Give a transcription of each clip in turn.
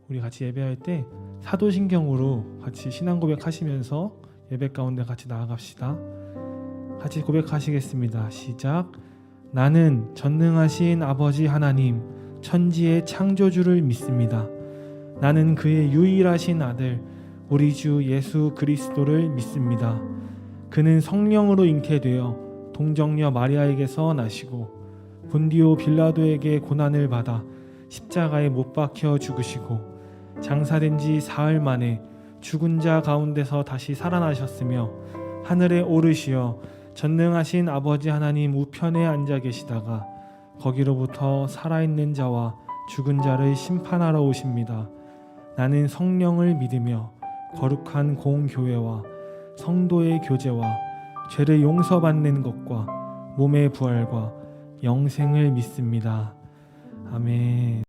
우리 같이 예배할 때 사도신경으로 같이 신앙 고백하시면서 예배 가운데 같이 나아갑시다. 같이 고백하시겠습니다. 시작. 나는 전능하신 아버지 하나님, 천지의 창조주를 믿습니다. 나는 그의 유일하신 아들, 우리 주 예수 그리스도를 믿습니다. 그는 성령으로 잉태되어 동정녀 마리아에게서 나시고 본디오 빌라도에게 고난을 받아 십자가에 못 박혀 죽으시고 장사된 지 사흘 만에 죽은 자 가운데서 다시 살아나셨으며 하늘에 오르시어 전능하신 아버지 하나님 우편에 앉아 계시다가 거기로부터 살아있는 자와 죽은 자를 심판하러 오십니다. 나는 성령을 믿으며 거룩한 공교회와 성도의 교제와 죄를 용서받는 것과 몸의 부활과 영생을 믿습니다. 아멘.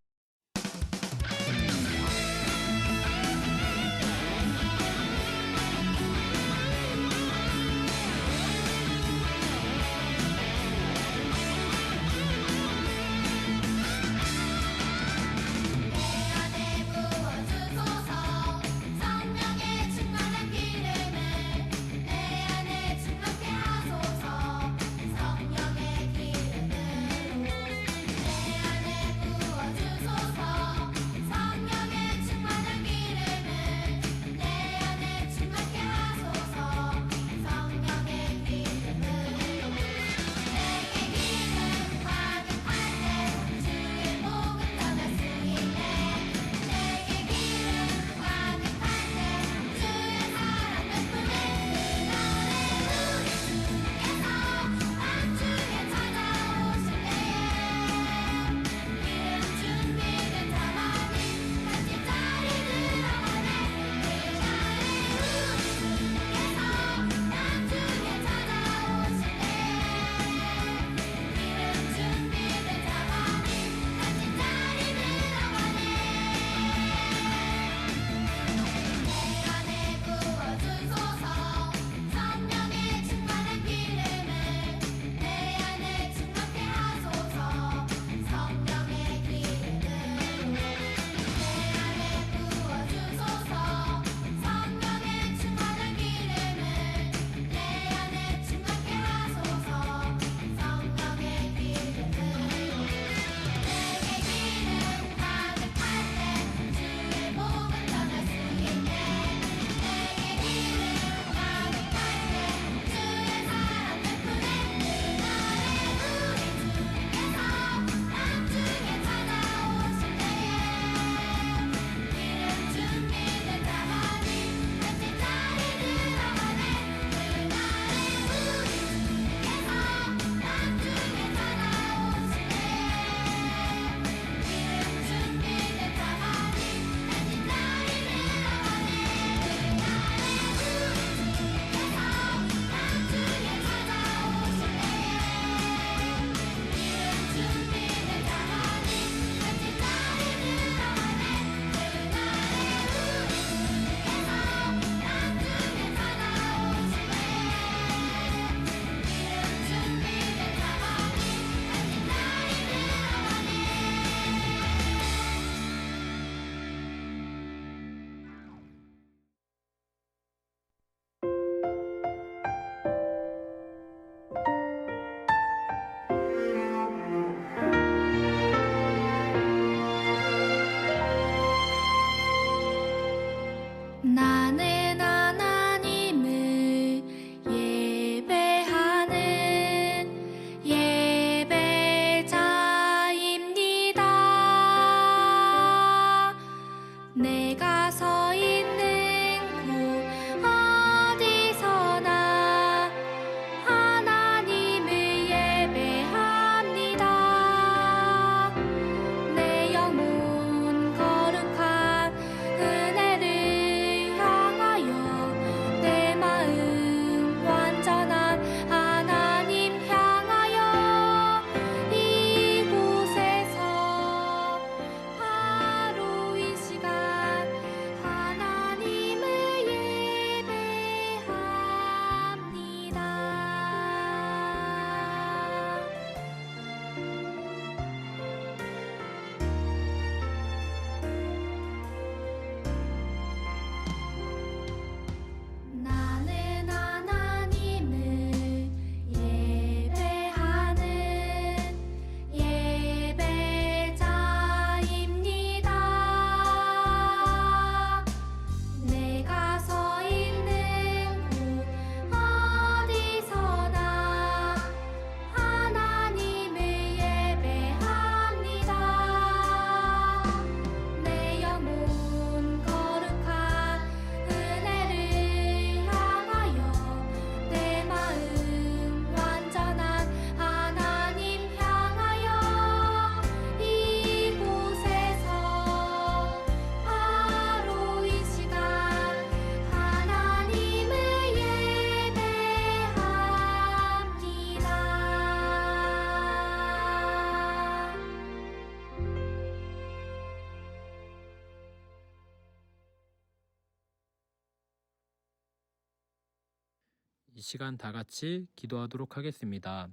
이 시간 다 같이 기도하도록 하겠습니다.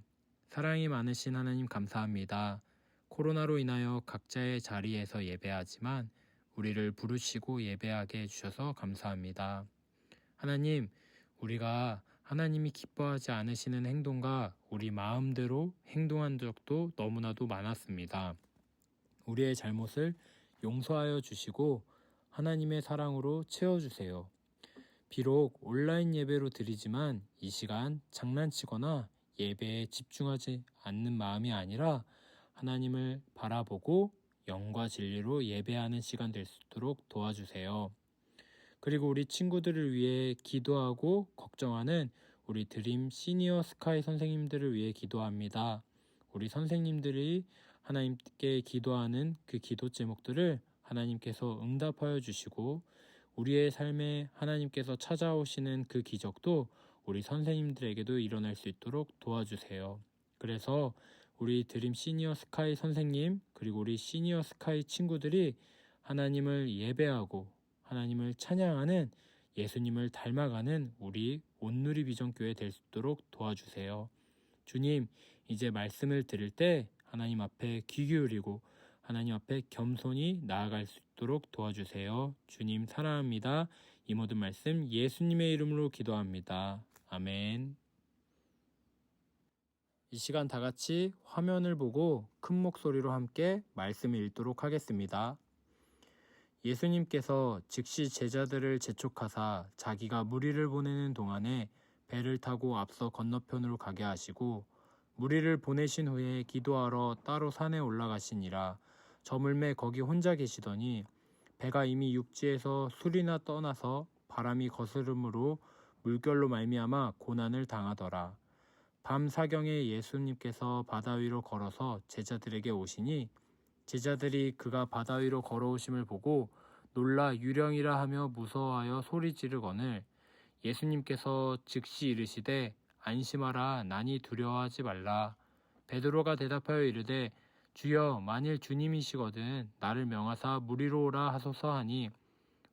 사랑이 많으신 하나님 감사합니다. 코로나로 인하여 각자의 자리에서 예배하지만 우리를 부르시고 예배하게 해주셔서 감사합니다. 하나님, 우리가 하나님이 기뻐하지 않으시는 행동과 우리 마음대로 행동한 적도 너무나도 많았습니다. 우리의 잘못을 용서하여 주시고 하나님의 사랑으로 채워주세요. 비록 온라인 예배로 드리지만 이 시간 장난치거나 예배에 집중하지 않는 마음이 아니라 하나님을 바라보고 영과 진리로 예배하는 시간 될 수 있도록 도와주세요. 그리고 우리 친구들을 위해 기도하고 걱정하는 우리 드림 시니어 스카이 선생님들을 위해 기도합니다. 우리 선생님들이 하나님께 기도하는 그 기도 제목들을 하나님께서 응답하여 주시고 우리의 삶에 하나님께서 찾아오시는 그 기적도 우리 선생님들에게도 일어날 수 있도록 도와주세요. 그래서 우리 드림 시니어 스카이 선생님 그리고 우리 시니어 스카이 친구들이 하나님을 예배하고 하나님을 찬양하는 예수님을 닮아가는 우리 온누리 비전교회 될 수 있도록 도와주세요. 주님, 이제 말씀을 들을 때 하나님 앞에 귀 기울이고 하나님 앞에 겸손히 나아갈 수 있도록 도와주세요. 주님 사랑합니다. 이 모든 말씀 예수님의 이름으로 기도합니다. 아멘. 이 시간 다 같이 화면을 보고 큰 목소리로 함께 말씀을 읽도록 하겠습니다. 예수님께서 즉시 제자들을 재촉하사 자기가 무리를 보내는 동안에 배를 타고 앞서 건너편으로 가게 하시고 무리를 보내신 후에 기도하러 따로 산에 올라가시니라. 저물매 거기 혼자 계시더니 배가 이미 육지에서 술이나 떠나서 바람이 거스름으로 물결로 말미암아 고난을 당하더라. 밤 사경에 예수님께서 바다 위로 걸어서 제자들에게 오시니 제자들이 그가 바다 위로 걸어오심을 보고 놀라 유령이라 하며 무서워하여 소리 지르거늘 예수님께서 즉시 이르시되 안심하라 나니 두려워하지 말라. 베드로가 대답하여 이르되 주여 만일 주님이시거든 나를 명하사 무리로 오라 하소서 하니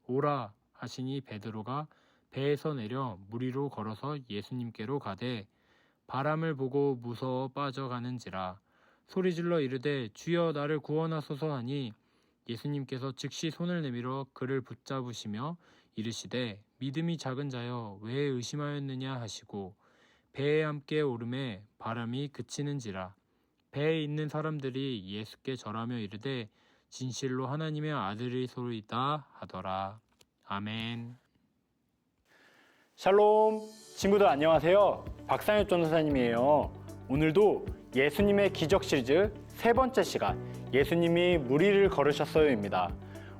오라 하시니 베드로가 배에서 내려 무리로 걸어서 예수님께로 가되 바람을 보고 무서워 빠져가는지라. 소리질러 이르되 주여 나를 구원하소서 하니 예수님께서 즉시 손을 내밀어 그를 붙잡으시며 이르시되 믿음이 작은 자여 왜 의심하였느냐 하시고 배에 함께 오르매 바람이 그치는지라. 배에 있는 사람들이 예수께 절하며 이르되 진실로 하나님의 아들이소이다 하더라. 아멘. 샬롬, 친구들 안녕하세요. 박상엽 전도사님이에요. 오늘도 예수님의 기적 시리즈 세 번째 시간 예수님이 무리를 걸으셨어요입니다.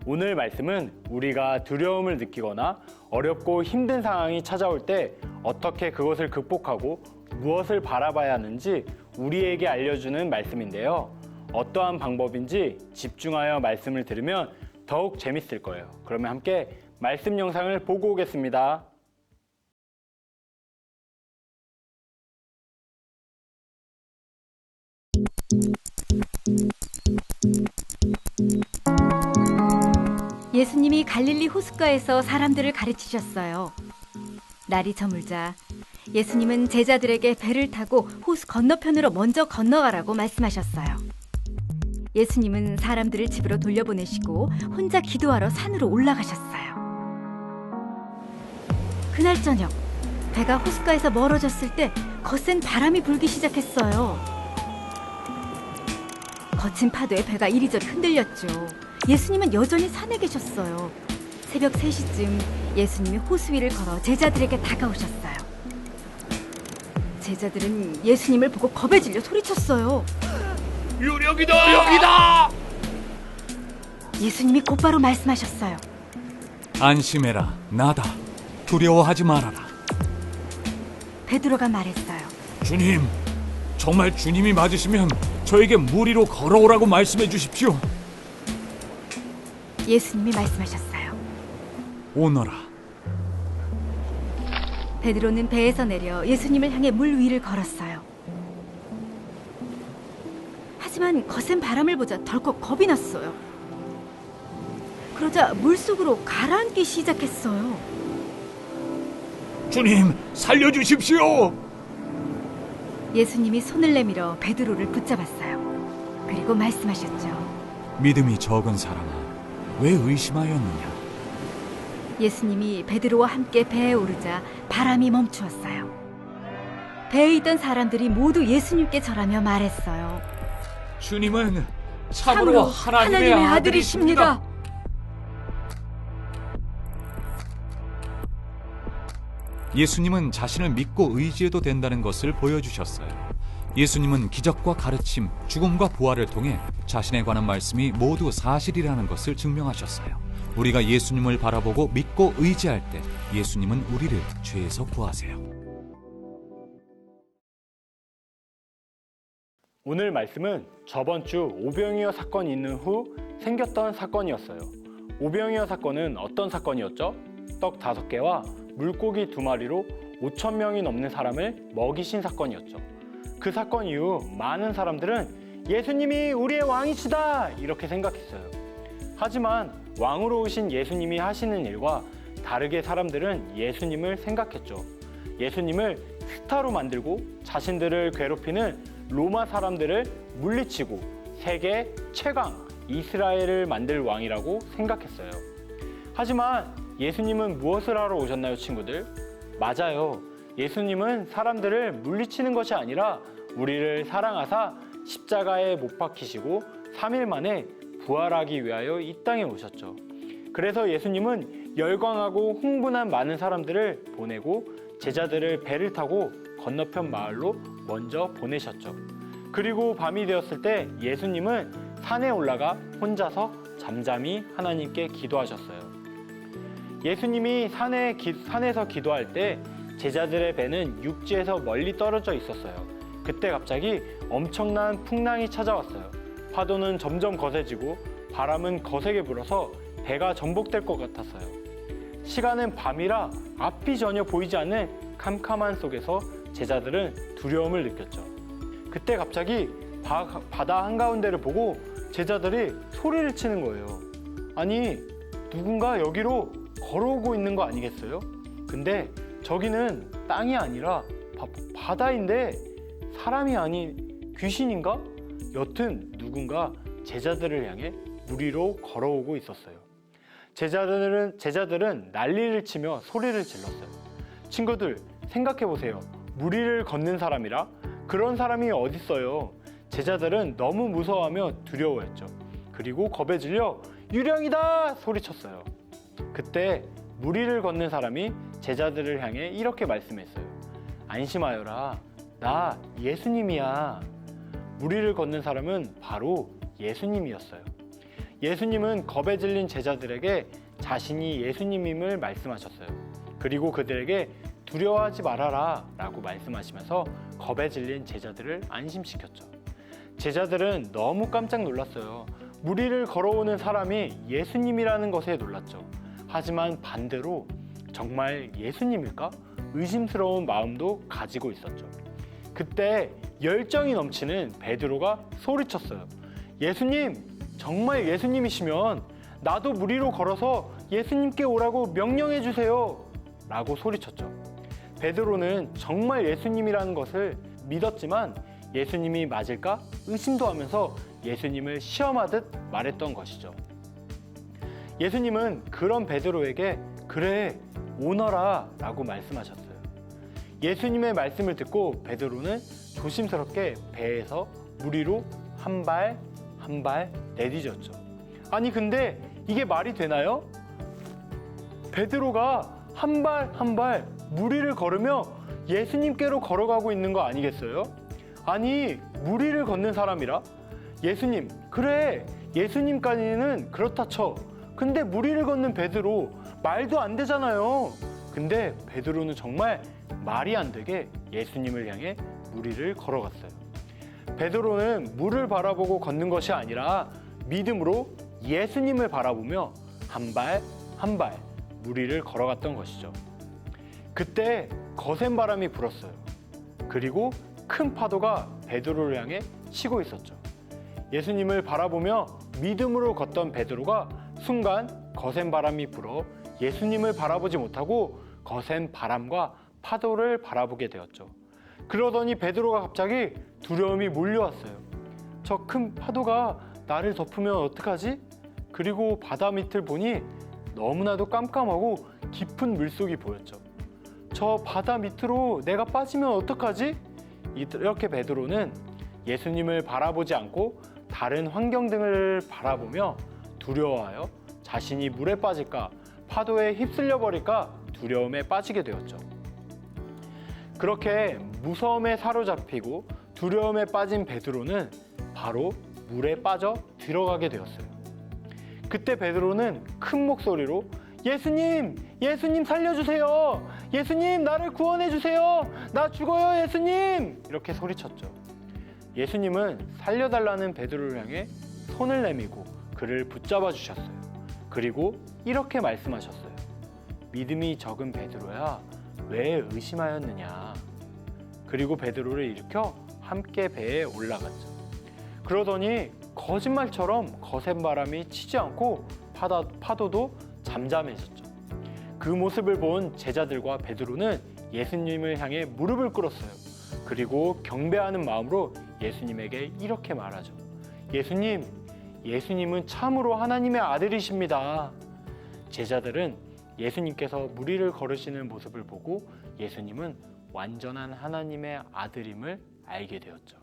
오늘 말씀은 우리가 두려움을 느끼거나 어렵고 힘든 상황이 찾아올 때 어떻게 그것을 극복하고 무엇을 바라봐야 하는지 우리에게 알려주는 말씀인데요. 어떠한 방법인지 집중하여 말씀을 들으면 더욱 재밌을 거예요. 그러면 함께 말씀 영상을 보고 오겠습니다. 예수님이 갈릴리 호숫가에서 사람들을 가르치셨어요. 날이 저물자 예수님은 제자들에게 배를 타고 호수 건너편으로 먼저 건너가라고 말씀하셨어요. 예수님은 사람들을 집으로 돌려보내시고 혼자 기도하러 산으로 올라가셨어요. 그날 저녁 배가 호숫가에서 멀어졌을 때 거센 바람이 불기 시작했어요. 거친 파도에 배가 이리저리 흔들렸죠. 예수님은 여전히 산에 계셨어요. 새벽 3시쯤 예수님이 호수 위를 걸어 제자들에게 다가오셨어요. 제자들은 예수님을 보고 겁에 질려 소리쳤어요. 유령이다! 예수님이 곧바로 말씀하셨어요. 안심해라, 나다. 두려워하지 말아라. 베드로가 말했어요. 주님, 정말 주님이 맞으시면 저에게 무리로 걸어오라고 말씀해 주십시오. 예수님이 말씀하셨어요. 오너라. 베드로는 배에서 내려 예수님을 향해 물 위를 걸었어요. 하지만 거센 바람을 보자 덜컥 겁이 났어요. 그러자 물속으로 가라앉기 시작했어요. 주님, 살려주십시오. 예수님이 손을 내밀어 베드로를 붙잡았어요. 그리고 말씀하셨죠. 믿음이 적은 사람아, 왜 의심하였느냐? 예수님이 베드로와 함께 배에 오르자 바람이 멈추었어요. 배에 있던 사람들이 모두 예수님께 절하며 말했어요. 주님은 참으로 하나님의 아들이십니다. 예수님은 자신을 믿고 의지해도 된다는 것을 보여주셨어요. 예수님은 기적과 가르침, 죽음과 부활을 통해 자신에 관한 말씀이 모두 사실이라는 것을 증명하셨어요. 우리가 예수님을 바라보고 믿고 의지할 때 예수님은 우리를 죄에서 구하세요. 오늘 말씀은 저번 주 오병이어 사건이 있는 후 생겼던 사건이었어요. 오병이어 사건은 어떤 사건이었죠? 떡 5개와 물고기 2마리로 5,000명이 넘는 사람을 먹이신 사건이었죠. 그 사건 이후 많은 사람들은 예수님이 우리의 왕이시다 이렇게 생각했어요. 하지만 왕으로 오신 예수님이 하시는 일과 다르게 사람들은 예수님을 생각했죠. 예수님을 스타로 만들고 자신들을 괴롭히는 로마 사람들을 물리치고 세계 최강 이스라엘을 만들 왕이라고 생각했어요. 하지만 예수님은 무엇을 하러 오셨나요, 친구들? 맞아요. 예수님은 사람들을 물리치는 것이 아니라 우리를 사랑하사 십자가에 못 박히시고 3일 만에 부활하기 위하여 이 땅에 오셨죠. 그래서 예수님은 열광하고 흥분한 많은 사람들을 보내고 제자들을 배를 타고 건너편 마을로 먼저 보내셨죠. 그리고 밤이 되었을 때 예수님은 산에 올라가 혼자서 잠잠히 하나님께 기도하셨어요. 예수님이 산에서 기도할 때 제자들의 배는 육지에서 멀리 떨어져 있었어요. 그때 갑자기 엄청난 풍랑이 찾아왔어요. 파도는 점점 거세지고 바람은 거세게 불어서 배가 전복될 것 같았어요. 시간은 밤이라 앞이 전혀 보이지 않는 캄캄한 속에서 제자들은 두려움을 느꼈죠. 그때 갑자기 바다 한가운데를 보고 제자들이 소리를 치는 거예요. 아니, 누군가 여기로 걸어오고 있는 거 아니겠어요? 근데 저기는 땅이 아니라 바다인데 사람이 아닌 귀신인가? 여튼 누군가 제자들을 향해 물 위로 걸어오고 있었어요. 제자들은 난리를 치며 소리를 질렀어요. 친구들, 생각해 보세요. 물 위를 걷는 사람이라 그런 사람이 어딨어요. 제자들은 너무 무서워하며 두려워했죠. 그리고 겁에 질려 유령이다 소리쳤어요. 그때 물 위를 걷는 사람이 제자들을 향해 이렇게 말씀했어요. 안심하여라, 나 예수님이야. 물 위를 걷는 사람은 바로 예수님이었어요. 예수님은 겁에 질린 제자들에게 자신이 예수님임을 말씀하셨어요. 그리고 그들에게 두려워하지 말아라 라고 말씀하시면서 겁에 질린 제자들을 안심시켰죠. 제자들은 너무 깜짝 놀랐어요. 물 위를 걸어오는 사람이 예수님이라는 것에 놀랐죠. 하지만 반대로 정말 예수님일까? 의심스러운 마음도 가지고 있었죠. 그때 열정이 넘치는 베드로가 소리쳤어요. 예수님, 정말 예수님이시면 나도 물 위로 걸어서 예수님께 오라고 명령해 주세요 라고 소리쳤죠. 베드로는 정말 예수님이라는 것을 믿었지만 예수님이 맞을까 의심도 하면서 예수님을 시험하듯 말했던 것이죠. 예수님은 그런 베드로에게 그래, 오너라 라고 말씀하셨어요. 예수님의 말씀을 듣고 베드로는 조심스럽게 배에서 물 위로 한 발 한 발 내디뎠죠. 아니 근데 이게 말이 되나요? 베드로가 한 발 한 발 물 위를 걸으며 예수님께로 걸어가고 있는 거 아니겠어요? 아니, 물 위를 걷는 사람이라? 예수님, 그래, 예수님까지는 그렇다 쳐. 근데 물 위를 걷는 베드로 말도 안 되잖아요. 근데 베드로는 정말 말이 안 되게 예수님을 향해 물 위를 걸어갔어요. 베드로는 물을 바라보고 걷는 것이 아니라 믿음으로 예수님을 바라보며 한 발 한 발 물 위를 걸어갔던 것이죠. 그때 거센 바람이 불었어요. 그리고 큰 파도가 베드로를 향해 치고 있었죠. 예수님을 바라보며 믿음으로 걷던 베드로가 순간 거센 바람이 불어 예수님을 바라보지 못하고 거센 바람과 파도를 바라보게 되었죠. 그러더니 베드로가 갑자기 두려움이 몰려왔어요. 저 큰 파도가 나를 덮으면 어떡하지? 그리고 바다 밑을 보니 너무나도 깜깜하고 깊은 물속이 보였죠. 저 바다 밑으로 내가 빠지면 어떡하지? 이렇게 베드로는 예수님을 바라보지 않고 다른 환경 등을 바라보며 두려워하여 자신이 물에 빠질까, 파도에 휩쓸려 버릴까 두려움에 빠지게 되었죠. 그렇게 무서움에 사로잡히고 두려움에 빠진 베드로는 바로 물에 빠져 들어가게 되었어요. 그때 베드로는 큰 목소리로 예수님! 예수님 살려주세요! 예수님 나를 구원해주세요! 나 죽어요 예수님! 이렇게 소리쳤죠. 예수님은 살려달라는 베드로를 향해 손을 내밀고 그를 붙잡아 주셨어요. 그리고 이렇게 말씀하셨어요. 믿음이 적은 베드로야, 왜 의심하였느냐? 그리고 베드로를 일으켜 함께 배에 올라갔죠. 그러더니 거짓말처럼 거센 바람이 치지 않고 파도도 잠잠해졌죠. 그 모습을 본 제자들과 베드로는 예수님을 향해 무릎을 꿇었어요. 그리고 경배하는 마음으로 예수님에게 이렇게 말하죠. 예수님, 예수님은 참으로 하나님의 아들이십니다. 제자들은 예수님께서 물 위를 걸으시는 모습을 보고 예수님은 완전한 하나님의 아들임을 알게 되었죠.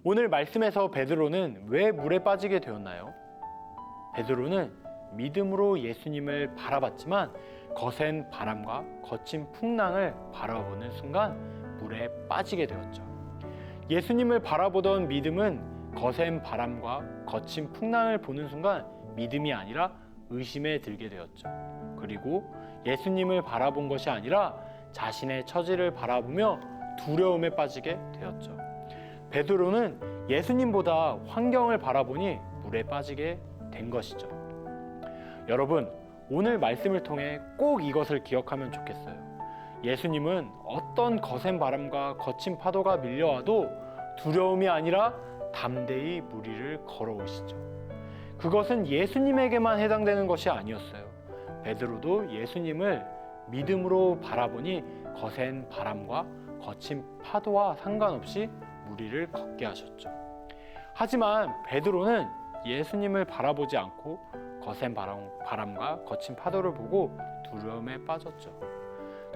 오늘 말씀에서 베드로는 왜 물에 빠지게 되었나요? 베드로는 믿음으로 예수님을 바라봤지만 거센 바람과 거친 풍랑을 바라보는 순간 물에 빠지게 되었죠. 예수님을 바라보던 믿음은 거센 바람과 거친 풍랑을 보는 순간 믿음이 아니라 의심에 들게 되었죠. 그리고 예수님을 바라본 것이 아니라 자신의 처지를 바라보며 두려움에 빠지게 되었죠. 베드로는 예수님보다 환경을 바라보니 물에 빠지게 된 것이죠. 여러분, 오늘 말씀을 통해 꼭 이것을 기억하면 좋겠어요. 예수님은 어떤 거센 바람과 거친 파도가 밀려와도 두려움이 아니라 담대히 물 위를 걸어오시죠. 그것은 예수님에게만 해당되는 것이 아니었어요. 베드로도 예수님을 믿음으로 바라보니 거센 바람과 거친 파도와 상관없이 물 위를 걷게 하셨죠. 하지만 베드로는 예수님을 바라보지 않고 거센 바람과 거친 파도를 보고 두려움에 빠졌죠.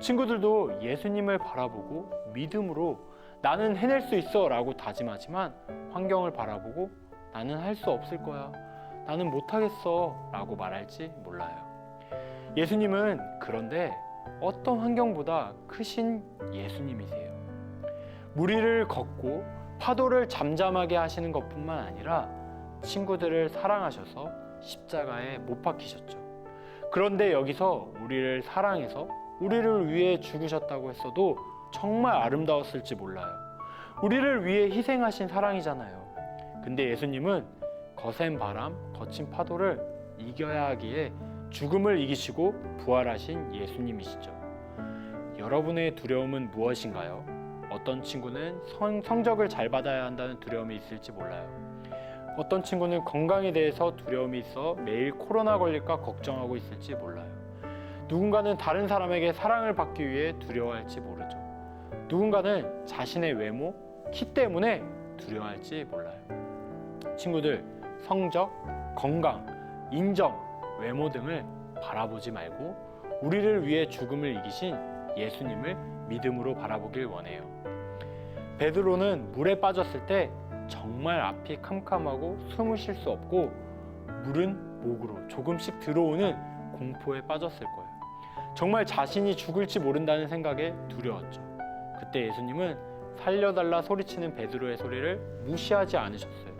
친구들도 예수님을 바라보고 믿음으로 나는 해낼 수 있어 라고 다짐하지만 환경을 바라보고 나는 할 수 없을 거야, 나는 못하겠어 라고 말할지 몰라요. 예수님은 그런데 어떤 환경보다 크신 예수님이세요. 물 위를 걷고 파도를 잠잠하게 하시는 것뿐만 아니라 친구들을 사랑하셔서 십자가에 못 박히셨죠. 그런데 여기서 우리를 사랑해서 우리를 위해 죽으셨다고 했어도 정말 아름다웠을지 몰라요. 우리를 위해 희생하신 사랑이잖아요. 근데 예수님은 거센 바람, 거친 파도를 이겨야 하기에 죽음을 이기시고 부활하신 예수님이시죠. 여러분의 두려움은 무엇인가요? 어떤 친구는 성적을 잘 받아야 한다는 두려움이 있을지 몰라요. 어떤 친구는 건강에 대해서 두려움이 있어 매일 코로나 걸릴까 걱정하고 있을지 몰라요. 누군가는 다른 사람에게 사랑을 받기 위해 두려워할지 모르죠. 누군가는 자신의 외모, 키 때문에 두려워할지 몰라요. 친구들, 성적, 건강, 인정, 외모 등을 바라보지 말고 우리를 위해 죽음을 이기신 예수님을 믿음으로 바라보길 원해요. 베드로는 물에 빠졌을 때 정말 앞이 캄캄하고 숨을 쉴 수 없고 물은 목으로 조금씩 들어오는 공포에 빠졌을 거예요. 정말 자신이 죽을지 모른다는 생각에 두려웠죠. 그때 예수님은 살려달라 소리치는 베드로의 소리를 무시하지 않으셨어요.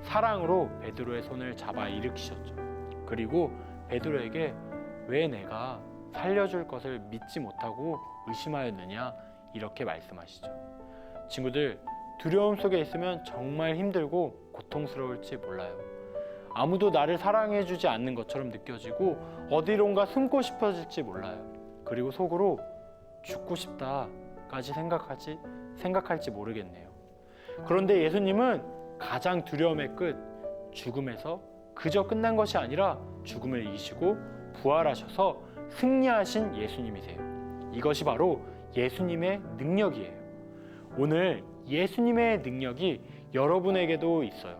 사랑으로 베드로의 손을 잡아 일으키셨죠. 그리고 베드로에게 왜 내가 살려줄 것을 믿지 못하고 의심하였느냐 이렇게 말씀하시죠. 친구들, 두려움 속에 있으면 정말 힘들고 고통스러울지 몰라요. 아무도 나를 사랑해주지 않는 것처럼 느껴지고 어디론가 숨고 싶어질지 몰라요. 그리고 속으로 죽고 싶다까지 생각할지 모르겠네요. 그런데 예수님은 가장 두려움의 끝, 죽음에서 그저 끝난 것이 아니라 죽음을 이기시고 부활하셔서 승리하신 예수님이세요. 이것이 바로 예수님의 능력이에요. 오늘 예수님의 능력이 여러분에게도 있어요.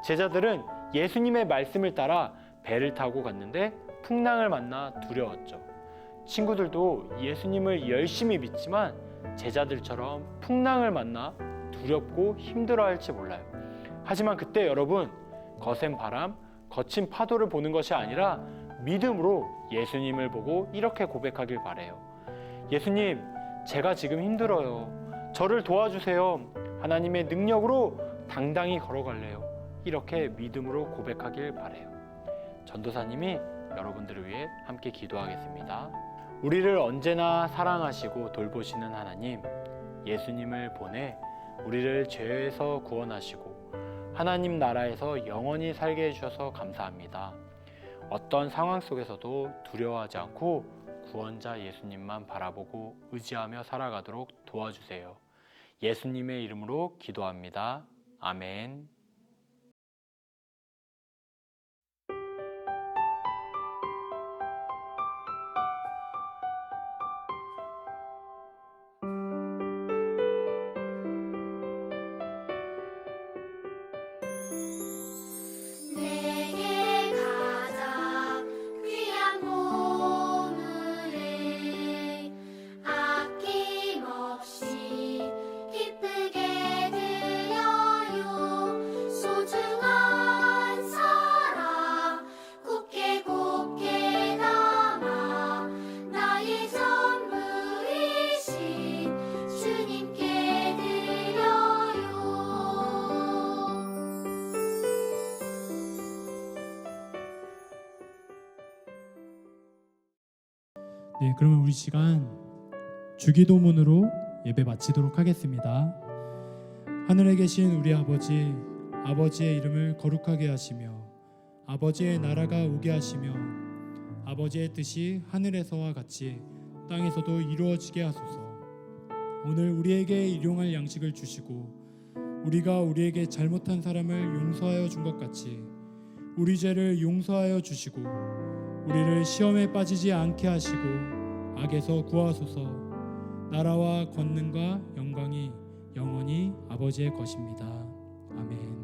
제자들은 예수님의 말씀을 따라 배를 타고 갔는데 풍랑을 만나 두려웠죠. 친구들도 예수님을 열심히 믿지만 제자들처럼 풍랑을 만나 두렵고 힘들어할지 몰라요. 하지만 그때 여러분, 거센 바람, 거친 파도를 보는 것이 아니라 믿음으로 예수님을 보고 이렇게 고백하길 바래요. 예수님, 제가 지금 힘들어요. 저를 도와주세요. 하나님의 능력으로 당당히 걸어갈래요. 이렇게 믿음으로 고백하길 바래요. 전도사님이 여러분들을 위해 함께 기도하겠습니다. 우리를 언제나 사랑하시고 돌보시는 하나님, 예수님을 보내 우리를 죄에서 구원하시고 하나님 나라에서 영원히 살게 해주셔서 감사합니다. 어떤 상황 속에서도 두려워하지 않고 구원자 예수님만 바라보고 의지하며 살아가도록 도와주세요. 예수님의 이름으로 기도합니다. 아멘. 내게 가장 귀한 보물을 아낌없이 기쁘게 드려요. 소중한 사랑 곱게 곱게 담아 나의 전부이신 주님께 드려요. 네, 그러면 우리 시간 주기도문으로 예배 마치도록 하겠습니다. 하늘에 계신 우리 아버지, 아버지의 이름을 거룩하게 하시며 아버지의 나라가 오게 하시며 아버지의 뜻이 하늘에서와 같이 땅에서도 이루어지게 하소서. 오늘 우리에게 일용할 양식을 주시고 우리가 우리에게 잘못한 사람을 용서하여 준 것 같이 우리 죄를 용서하여 주시고 우리를 시험에 빠지지 않게 하시고 악에서 구하소서. 나라와 권능과 영광이 영원히 아버지의 것입니다. 아멘.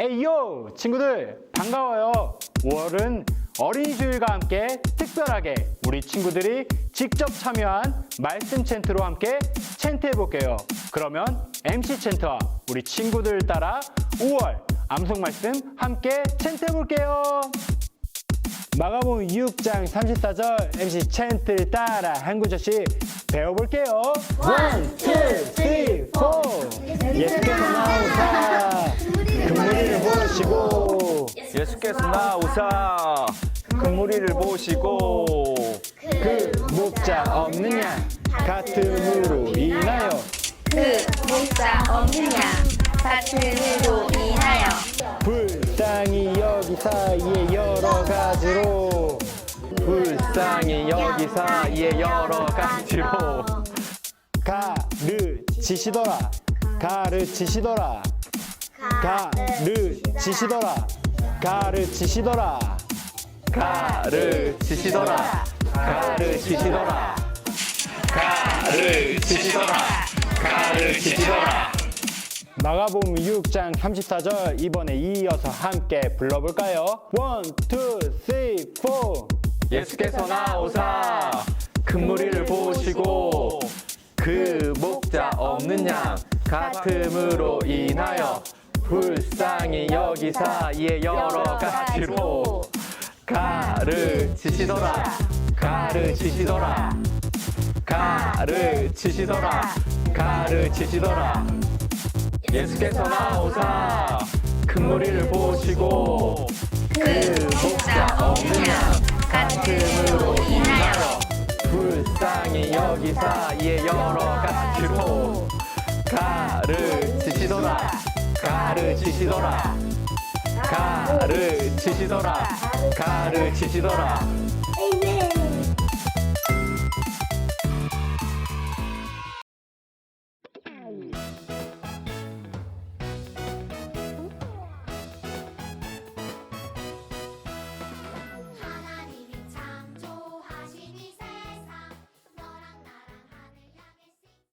에이요! 친구들 반가워요. 5월은 어린이 주일과 함께 특별하게 우리 친구들이 직접 참여한 말씀 챈트로 함께 챈트 해볼게요. 그러면 MC 챈트와 우리 친구들 따라 5월 암송 말씀 함께 챈트 해볼게요. 마가복음 6장 34절 MC 챈트 따라 한 구절씩 배워볼게요. 1, 2, 3, 4 예수께서 나오사 금무리를 보시고 예수께서 나오사 금무리를 보시고 그 목자 없느냐 같음으로 인하여 그 목자 없느냐 같음으로 인하여 불쌍히 여기 사이에 여러 가지로 불쌍히 여기 사이에 여러 가지로 가르치시더라 가르치시더라 가르치시더라 가르치시더라 가르치시더라 가르치시더라 가르치시더라 가르치시더라. 마가복음 6장 34절 이번에 이어서 함께 불러볼까요? 1, 2, 3, 4 예수께서 나오사 금무리를 보시고 그 목자 없는 양 같음으로 인하여 불쌍히 여기 사이에 여러 가지로 가르치시더라 가르치시더라 가르치시더라 가르치시더라. 예수께서 나오사 금무리를 보시고 그 목자 없는 양 같음으로 인하여 불쌍히 여기 사이에 여러 가지로 가르치시더라 가르치시더라 가르치시더라 가르치시더라.